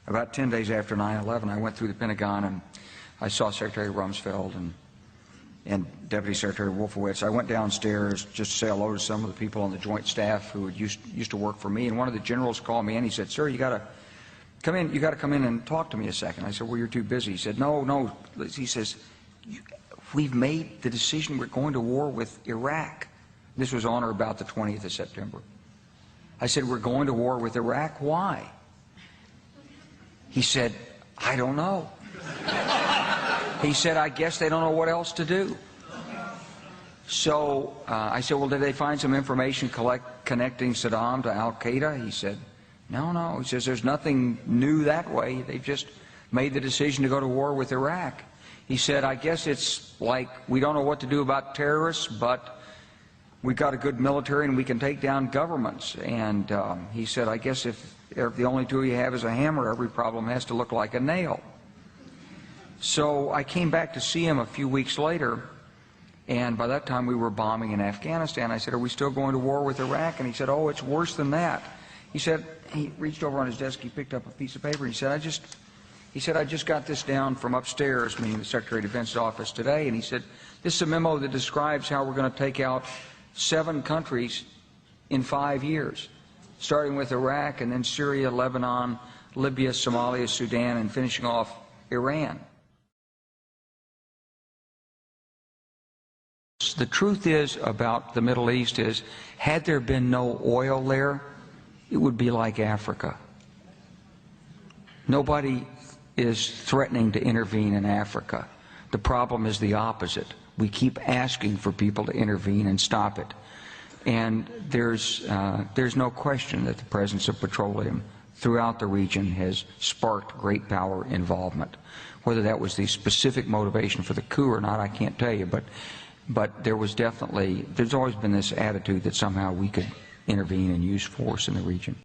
about 10 days after 9/11, I went through the Pentagon and I saw Secretary Rumsfeld and Deputy Secretary Wolfowitz. I went downstairs just to say hello to some of the people on the joint staff who used to work for me, and one of the generals called me in. He said, "Sir, you got to come in. You got to come in and talk to me a second." I said, "Well, you're too busy." He said, "No." He says, "We've made the decision. We're going to war with Iraq." This was on or about the 20th of September. I said, "We're going to war with Iraq. Why?" He said, "I don't know." He said, "I guess they don't know what else to do." So I said, "Well, did they find some information connecting Saddam to Al-Qaeda?" He said, No. He says, "There's nothing new that way. They've just made the decision to go to war with Iraq." He said, "I guess it's like we don't know what to do about terrorists, but we've got a good military and we can take down governments." And he said, "I guess if the only tool you have is a hammer, every problem has to look like a nail." So I came back to see him a few weeks later, and by that time we were bombing in Afghanistan. I said, "Are we still going to war with Iraq?" And he said, "Oh, it's worse than that." He said, he reached over on his desk, he picked up a piece of paper, and he said, I just got this down from upstairs," meaning the Secretary of Defense's office today, and he said, "This is a memo that describes how we're going to take out 7 countries in 5 years, starting with Iraq and then Syria, Lebanon, Libya, Somalia, Sudan, and finishing off Iran." The truth is about the Middle East is, had there been no oil there, it would be like Africa. Nobody is threatening to intervene in Africa. The problem is the opposite. We keep asking for people to intervene and stop it. And there's no question that the presence of petroleum throughout the region has sparked great power involvement. Whether that was the specific motivation for the coup or not, I can't tell you, but there's always been this attitude that somehow we could intervene and use force in the region.